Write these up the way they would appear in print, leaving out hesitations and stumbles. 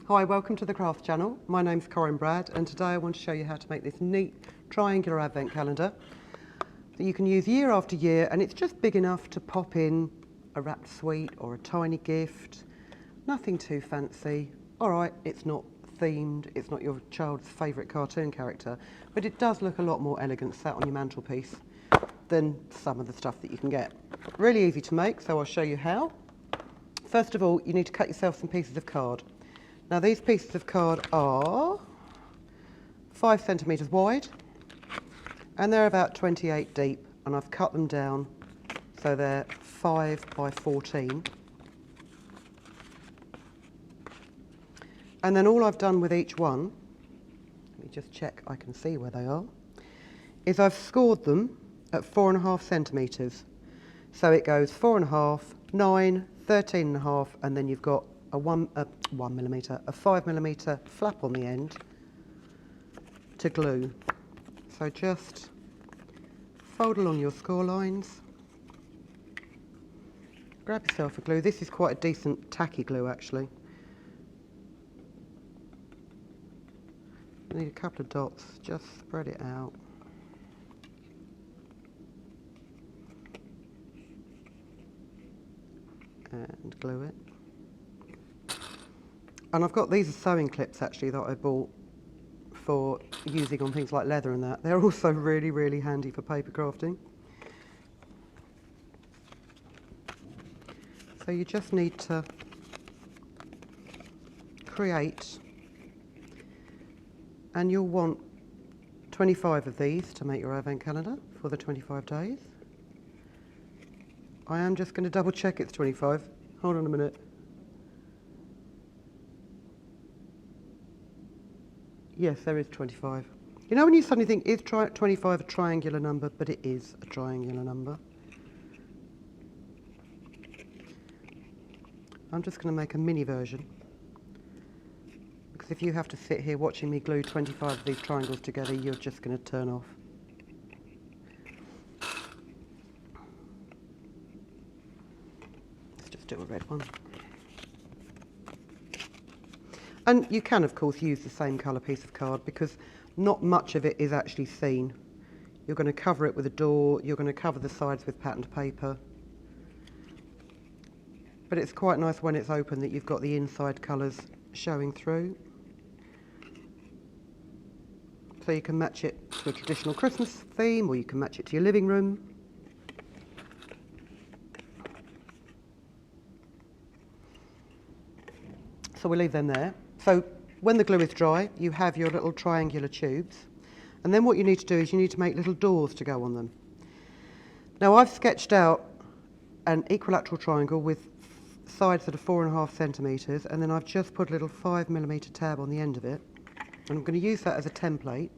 Hi, welcome to the Craft Channel. My name's Corinne Brad and today I want to show you how to make this neat triangular advent calendar that you can use year after year, and it's just big enough to pop in a wrapped sweet or a tiny gift. Nothing too fancy. Alright, it's not themed, it's not your child's favourite cartoon character, but it does look a lot more elegant sat on your mantelpiece than some of the stuff that you can get. Really easy to make, so I'll show you how. First of all, you need to cut yourself some pieces of card. Now these pieces of card are 5 centimetres wide and they're about 28 deep, and I've cut them down so they're 5 by 14. And then all I've done with each one, let me just check I can see where they are, is I've scored them at 4.5 centimetres. So it goes 4.5, 9, 13.5, and then you've got a 5 millimetre flap on the end to glue. So just fold along your score lines, grab yourself a glue. This is quite a decent tacky glue actually. You need a couple of dots, just spread it out. And glue it. And I've got these are sewing clips actually that I bought for using on things like leather and that. They're also really, really handy for paper crafting. So you just need to create, and you'll want 25 of these to make your advent calendar for the 25 days. I am just going to double check it's 25. Hold on a minute. Yes, there is 25. You know when you suddenly think, is 25 a triangular number? But it is a triangular number. I'm just going to make a mini version, because if you have to sit here watching me glue 25 of these triangles together, you're just going to turn off. Let's just do a red one. And you can, of course, use the same colour piece of card because not much of it is actually seen. You're going to cover it with a door, you're going to cover the sides with patterned paper. But it's quite nice when it's open that you've got the inside colours showing through. So you can match it to a traditional Christmas theme, or you can match it to your living room. So we'll leave them there. So when the glue is dry, you have your little triangular tubes, and then what you need to do is you need to make little doors to go on them. Now I've sketched out an equilateral triangle with sides that are 4.5 centimetres, and then I've just put a little 5 millimetre tab on the end of it, and I'm going to use that as a template.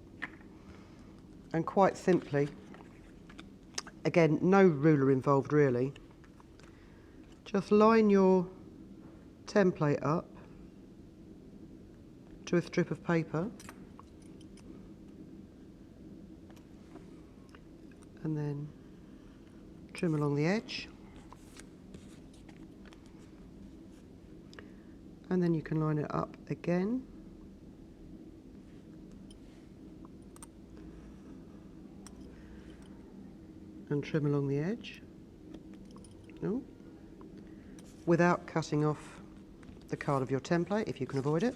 And quite simply, again, no ruler involved really, just line your template up to a strip of paper, and then trim along the edge, and then you can line it up again, and trim along the edge, without cutting off the card of your template if you can avoid it.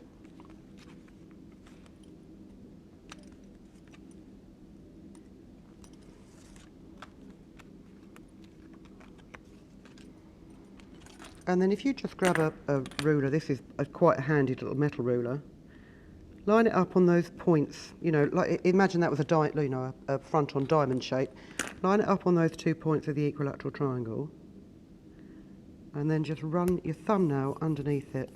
And then if you just grab a ruler, this is quite a handy little metal ruler, line it up on those points, you know, like imagine that was a front on diamond shape. Line it up on those 2 points of the equilateral triangle, and then just run your thumbnail underneath it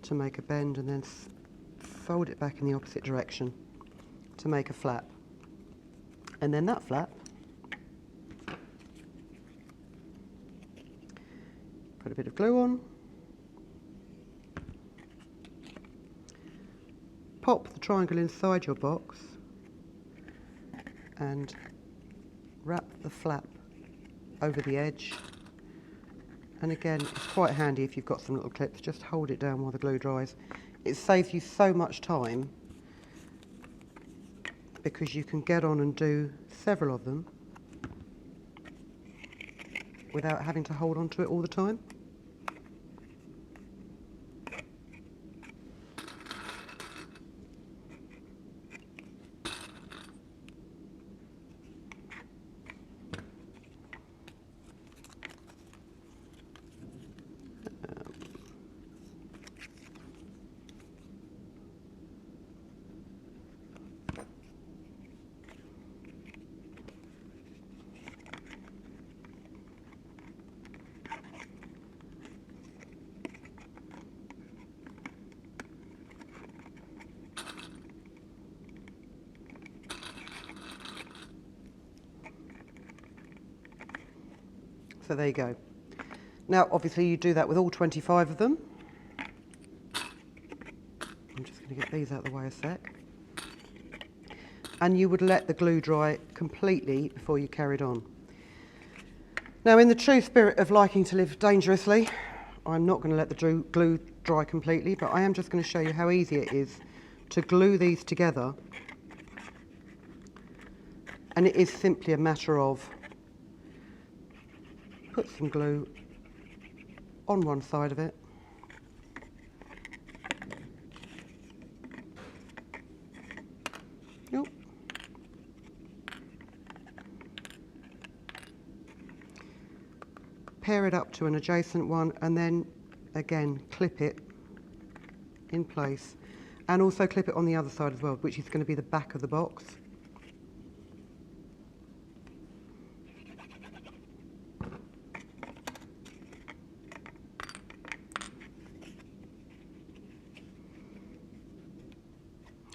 to make a bend, and then fold it back in the opposite direction to make a flap. And then that flap, put a bit of glue on, pop the triangle inside your box and wrap the flap over the edge And again, it's quite handy if you've got some little clips, just hold it down while the glue dries. It saves you so much time because you can get on and do several of them without having to hold on to it all the time. So there you go. Now obviously you do that with all 25 of them. I'm just going to get these out of the way a sec. And you would let the glue dry completely before you carried on. Now in the true spirit of liking to live dangerously, I'm not going to let the glue dry completely, but I am just going to show you how easy it is to glue these together. And it is simply a matter of put some glue on one side of it, yep. Pair it up to an adjacent one and then again clip it in place, and also clip it on the other side as well, which is going to be the back of the box.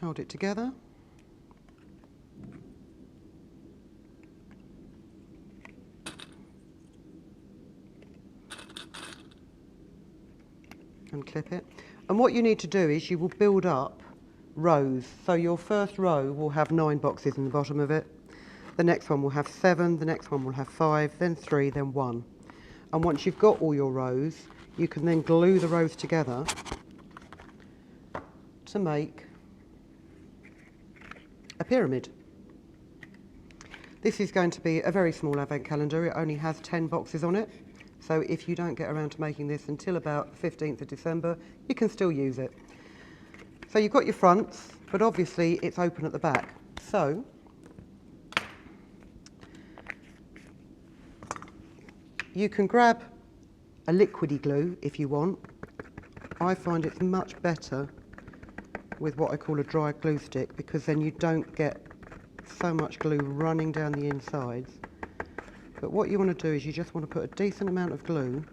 Hold it together. And clip it. And what you need to do is you will build up rows. So your first row will have 9 boxes in the bottom of it. The next one will have 7, the next one will have 5, then 3, then 1. And once you've got all your rows, you can then glue the rows together to make a pyramid. This is going to be a very small advent calendar. It only has 10 boxes on it. So if you don't get around to making this until about the 15th of December, you can still use it. So you've got your fronts, but obviously it's open at the back. So you can grab a liquidy glue if you want. I find it's much better with what I call a dry glue stick, because then you don't get so much glue running down the insides. But what you want to do is you just want to put a decent amount of glue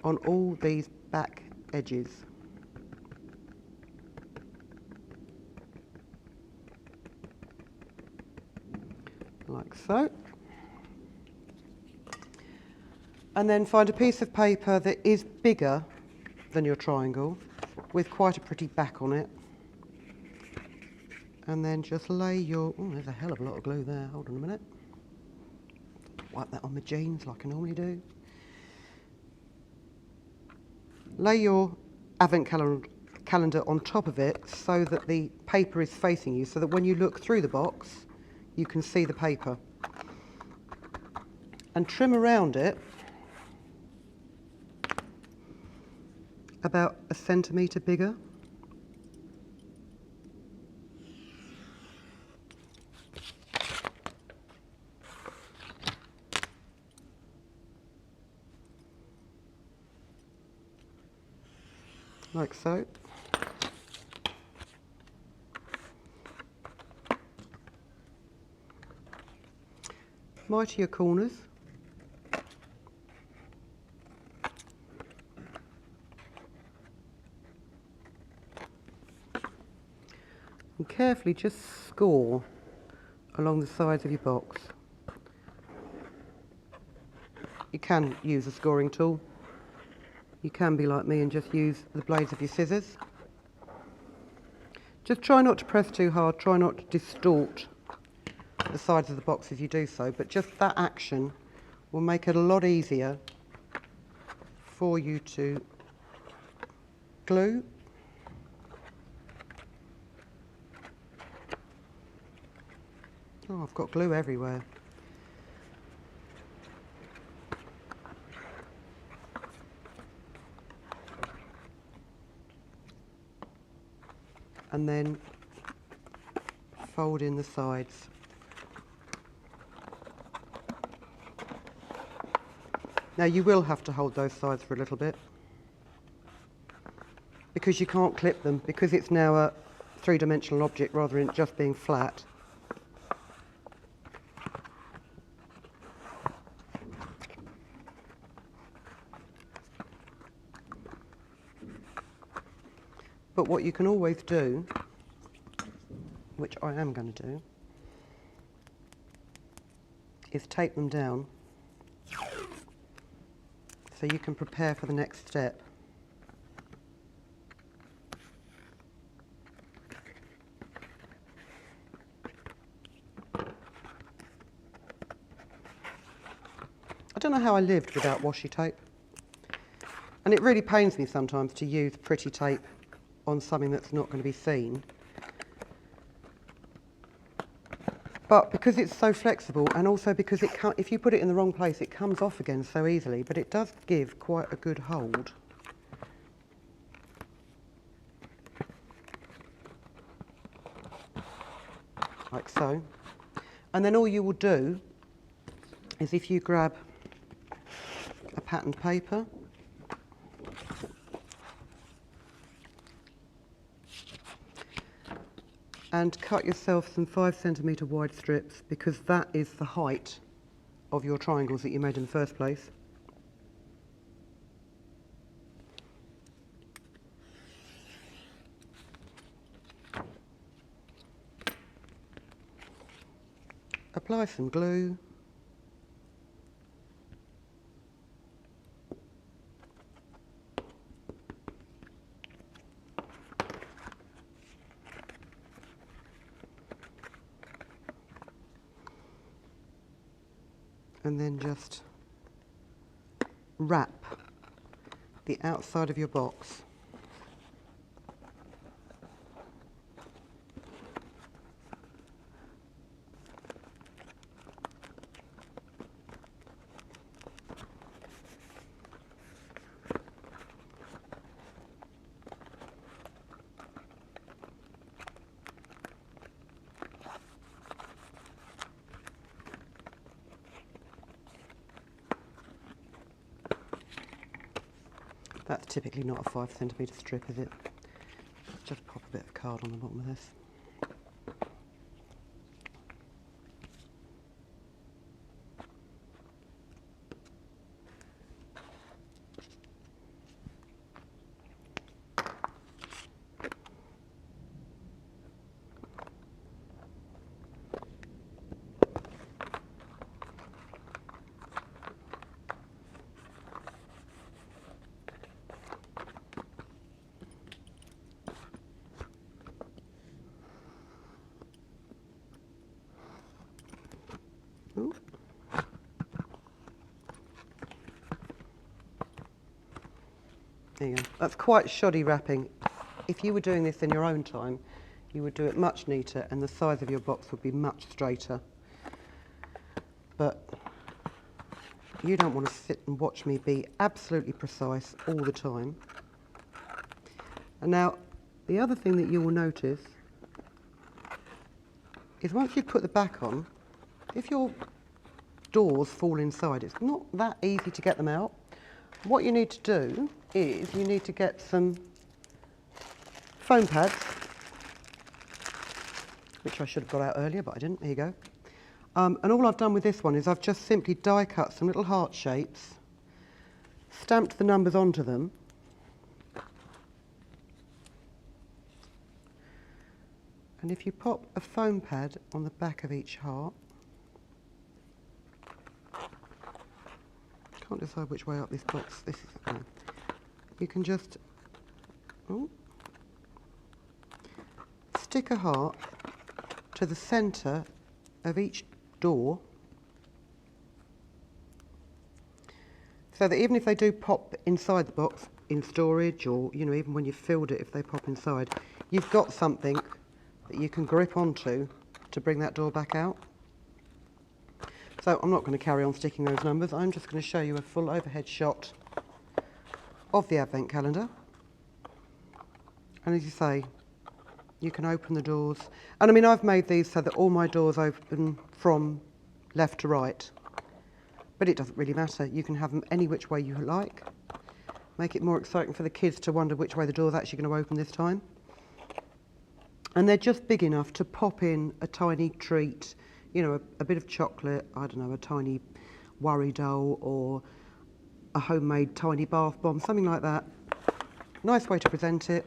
on all these back edges. Like so. And then find a piece of paper that is bigger than your triangle with quite a pretty back on it. And then just lay your, oh, there's a hell of a lot of glue there, hold on a minute. Wipe that on my jeans like I normally do. Lay your advent calendar on top of it so that the paper is facing you, so that when you look through the box, you can see the paper. And trim around it about 1 centimetre bigger. Like so. Mitre your corners. And carefully just score along the sides of your box. You can use a scoring tool. You can be like me and just use the blades of your scissors. Just try not to press too hard, try not to distort the sides of the box as you do so, but just that action will make it a lot easier for you to glue. Oh, I've got glue everywhere. And then fold in the sides. Now you will have to hold those sides for a little bit because you can't clip them, because it's now a three-dimensional object rather than it just being flat. But what you can always do, which I am going to do, is tape them down so you can prepare for the next step. I don't know how I lived without washi tape, and it really pains me sometimes to use pretty tape on something that's not going to be seen. But because it's so flexible, and also because it can't, if you put it in the wrong place, it comes off again so easily, but it does give quite a good hold. Like so. And then all you will do is, if you grab a patterned paper, and cut yourself some 5 centimetre wide strips, because that is the height of your triangles that you made in the first place. Apply some glue. And then just wrap the outside of your box. That's typically not a 5 centimetre strip, is it? Just pop a bit of card on the bottom of this. Ooh. There you go. That's quite shoddy wrapping. If you were doing this in your own time, you would do it much neater and the size of your box would be much straighter. But you don't want to sit and watch me be absolutely precise all the time. And now, the other thing that you will notice is once you've put the back on, if your doors fall inside, it's not that easy to get them out. What you need to do is you need to get some foam pads, which I should have got out earlier, but I didn't. Here you go. And all I've done with this one is I've just simply die cut some little heart shapes, stamped the numbers onto them, and if you pop a foam pad on the back of each heart, can't decide which way up this box. This is, you can just stick a heart to the centre of each door. so that even if they do pop inside the box in storage, or even when you've filled it, if they pop inside, you've got something that you can grip onto to bring that door back out. So I'm not going to carry on sticking those numbers. I'm just going to show you a full overhead shot of the advent calendar. And as you say, you can open the doors. And I mean, I've made these so that all my doors open from left to right. But it doesn't really matter. You can have them any which way you like. Make it more exciting for the kids to wonder which way the door's actually going to open this time. And they're just big enough to pop in a tiny treat, a bit of chocolate, I don't know, a tiny worry doll or a homemade tiny bath bomb, something like that. Nice way to present it.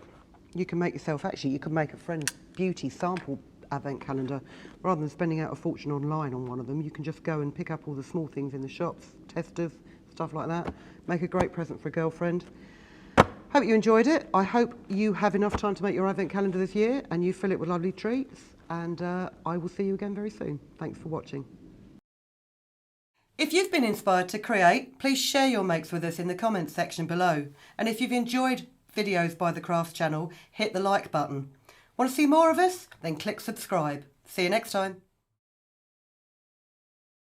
You can make yourself, you can make a friend's beauty sample advent calendar. Rather than spending out a fortune online on one of them, you can just go and pick up all the small things in the shops, testers, stuff like that. Make a great present for a girlfriend. Hope you enjoyed it. I hope you have enough time to make your advent calendar this year and you fill it with lovely treats. And I will see you again very soon. Thanks for watching. If you've been inspired to create, please share your makes with us in the comments section below. And if you've enjoyed videos by the Crafts channel, hit the like button. Want to see more of us? Then click subscribe. See you next time.